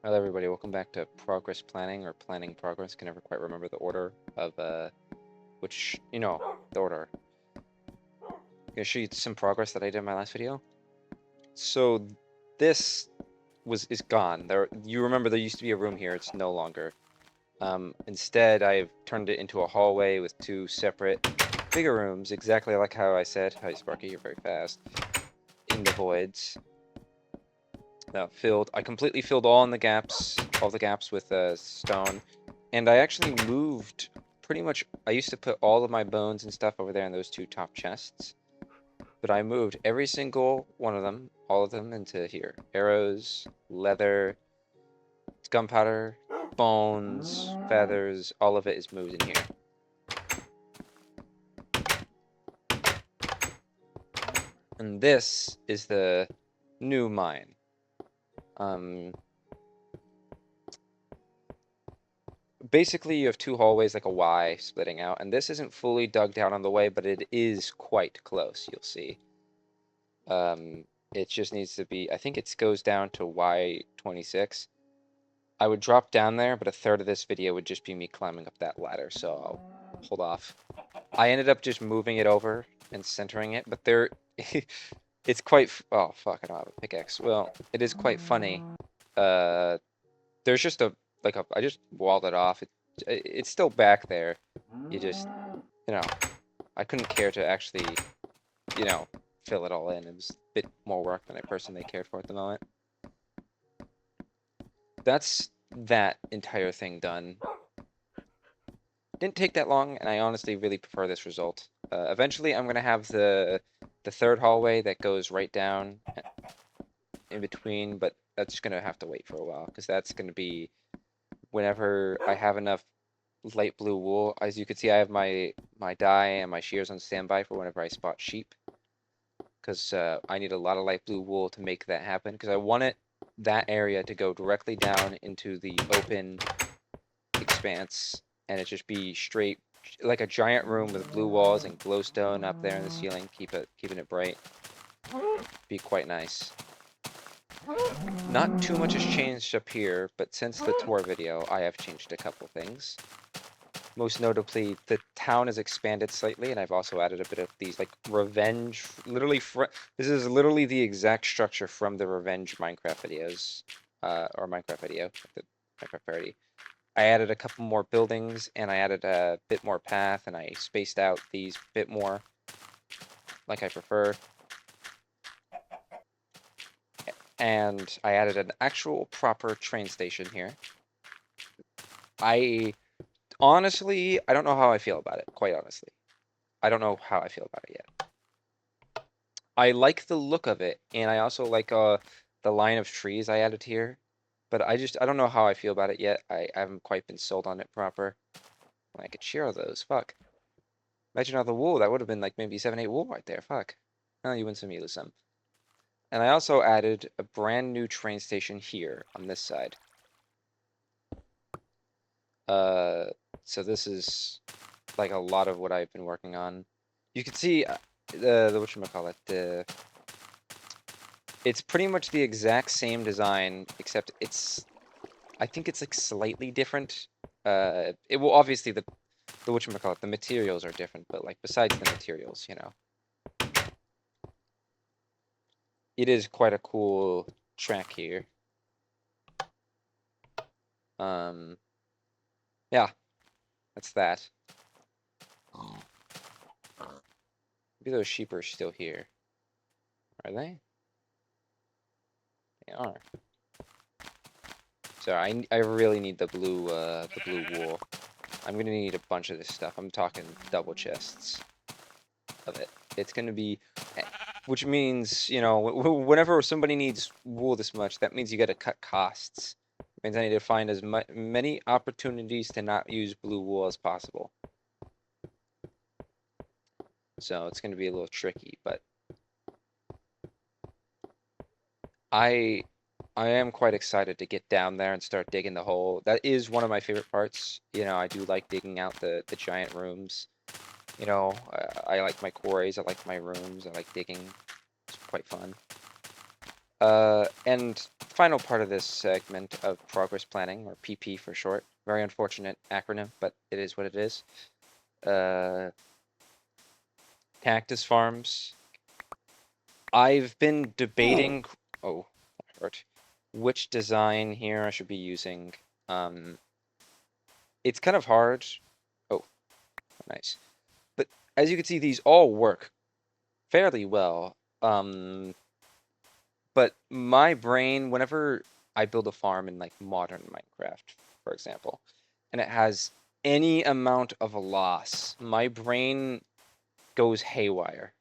Hello everybody, welcome back to Progress Planning or Planning Progress. Can never quite remember the order of the order. I'm gonna show you some progress that I did in my last video. So this is gone. You remember there used to be a room here, it's no longer. Instead I've turned it into a hallway with two separate bigger rooms, exactly like how I said. Hi Sparky, you're very fast. In the voids. I completely filled all the gaps with stone, and I actually moved pretty much. I used to put all of my bones and stuff over there in those two top chests, but I moved every single one of them, all of them, into here. Arrows, leather, gunpowder, bones, feathers, all of it is moved in here. And this is the new mine. Basically you have two hallways like a Y splitting out, and this isn't fully dug down on the way, but it is quite close, you'll see. It just needs to be, I think it goes down to Y26. I would drop down there, but a third of this video would just be me climbing up that ladder, so I'll hold off. I ended up just moving it over and centering it, but it's quite, oh fuck, I don't have a pickaxe. Well, it is quite funny. There's just I just walled it off. It's still back there. You just, I couldn't care to actually, fill it all in. It was a bit more work than I personally cared for at the moment. That's that entire thing done. Didn't take that long, and I honestly really prefer this result. Eventually, I'm gonna have the third hallway that goes right down in between, but that's gonna have to wait for a while because that's gonna be whenever I have enough light blue wool. As you can see, I have my dye and my shears on standby for whenever I spot sheep, because I need a lot of light blue wool to make that happen, because I want that area to go directly down into the open expanse, and it just be straight, like a giant room with blue walls and glowstone up there in the ceiling, keeping it bright. Be quite nice. Not too much has changed up here, but since the tour video, I have changed a couple things. Most notably, the town has expanded slightly, and I've also added a bit of these, like, revenge, this is literally the exact structure from the revenge Minecraft videos, or Minecraft video, the Minecraft parody. I added a couple more buildings, and I added a bit more path, and I spaced out these bit more, like I prefer. And I added an actual proper train station here. Honestly, I don't know how I feel about it, quite honestly. I don't know how I feel about it yet. I like the look of it, and I also like the line of trees I added here. But I don't know how I feel about it yet. I haven't quite been sold on it proper. Well, I could share those, fuck. Imagine all the wool, that would have been like maybe 7, 8 wool right there, fuck. Oh, you win some, you lose some. And I also added a brand new train station here on this side. So this is like a lot of what I've been working on. You can see the whatchamacallit, it's pretty much the exact same design, except I think it's like slightly different. It will obviously the whatchamacallit, the materials are different, but like besides the materials, it is quite a cool track here. Yeah, that's that. Maybe those sheep are still here. Are they? They are. So I really need the blue wool. I'm gonna need a bunch of this stuff. I'm talking double chests of it. It's gonna be, which means, whenever somebody needs wool this much, that means you gotta cut costs. It means I need to find as many opportunities to not use blue wool as possible. So it's gonna be a little tricky, but I am quite excited to get down there and start digging the hole. That is one of my favorite parts. I do like digging out the giant rooms. I like my quarries, I like my rooms, I like digging. It's quite fun. And final part of this segment of progress planning, or PP for short. Very unfortunate acronym, but it is what it is. Cactus farms. I've been debating, oh, that hurt, which design here I should be using. It's kind of hard. Oh, nice. But as you can see, these all work fairly well. But my brain, whenever I build a farm in like modern Minecraft, for example, and it has any amount of a loss, my brain goes haywire.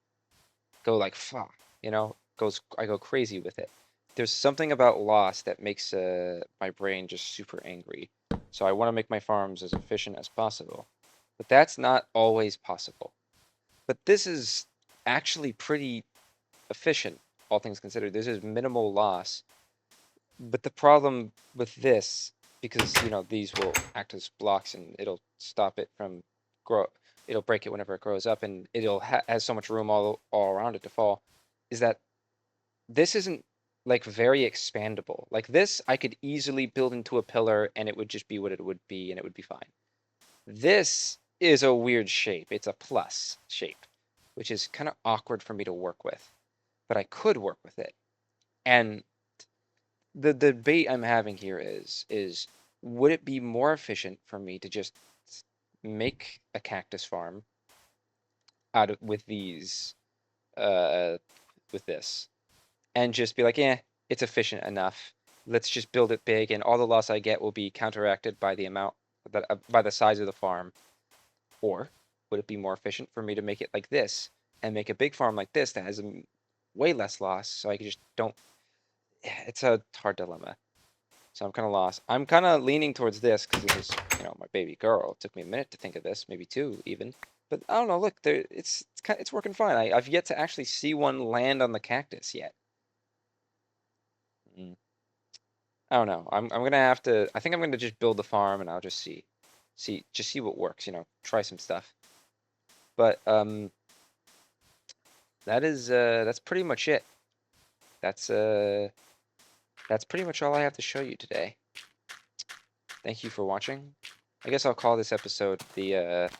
Go like fuck, I go crazy with it. There's something about loss that makes my brain just super angry. So I want to make my farms as efficient as possible. But that's not always possible. But this is actually pretty efficient, all things considered. This is minimal loss. But the problem with this, because these will act as blocks and it'll stop it from grow. It'll break it whenever it grows up, and it'll has so much room all around it to fall. Is that this isn't like very expandable. Like this, I could easily build into a pillar, and it would just be what it would be, and it would be fine. This is a weird shape. It's a plus shape, which is kind of awkward for me to work with, but I could work with it. And the debate I'm having here is would it be more efficient for me to just make a cactus farm out of uh with this and just be like, yeah, it's efficient enough. Let's just build it big, and all the loss I get will be counteracted by the amount that by the size of the farm. Or would it be more efficient for me to make it like this and make a big farm like this that has way less loss, so I can just don't. It's a hard dilemma. So I'm kind of lost. I'm kind of leaning towards this because this is, my baby girl. It took me a minute to think of this, maybe two even. But I don't know. Look, it's working fine. I've yet to actually see one land on the cactus yet. Mm. I don't know. I'm gonna have to. I think I'm gonna just build the farm and I'll just see what works. Try some stuff. But that's pretty much it. That's uh that's pretty much all I have to show you today. Thank you for watching. I guess I'll call this episode the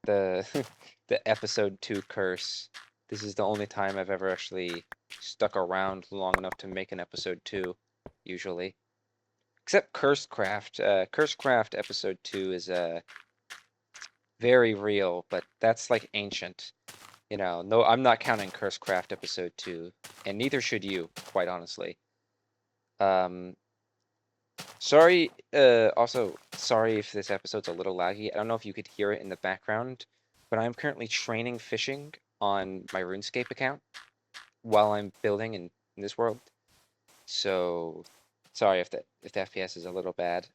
the episode 2 curse. This is the only time I've ever actually stuck around long enough to make an episode 2, usually. Except Cursecraft. Cursecraft episode 2 is very real, but that's like ancient. No, I'm not counting Cursecraft episode 2, and neither should you, quite honestly. Um, Sorry, also, sorry if this episode's a little laggy. I don't know if you could hear it in the background, but I'm currently training fishing on my RuneScape account while I'm building in this world. So, sorry if the FPS is a little bad.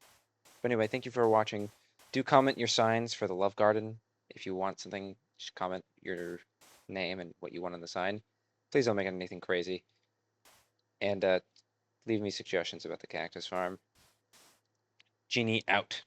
But anyway, thank you for watching. Do comment your signs for the love garden. If you want something, just comment your name and what you want on the sign. Please don't make it anything crazy. And leave me suggestions about the cactus farm. Genie out.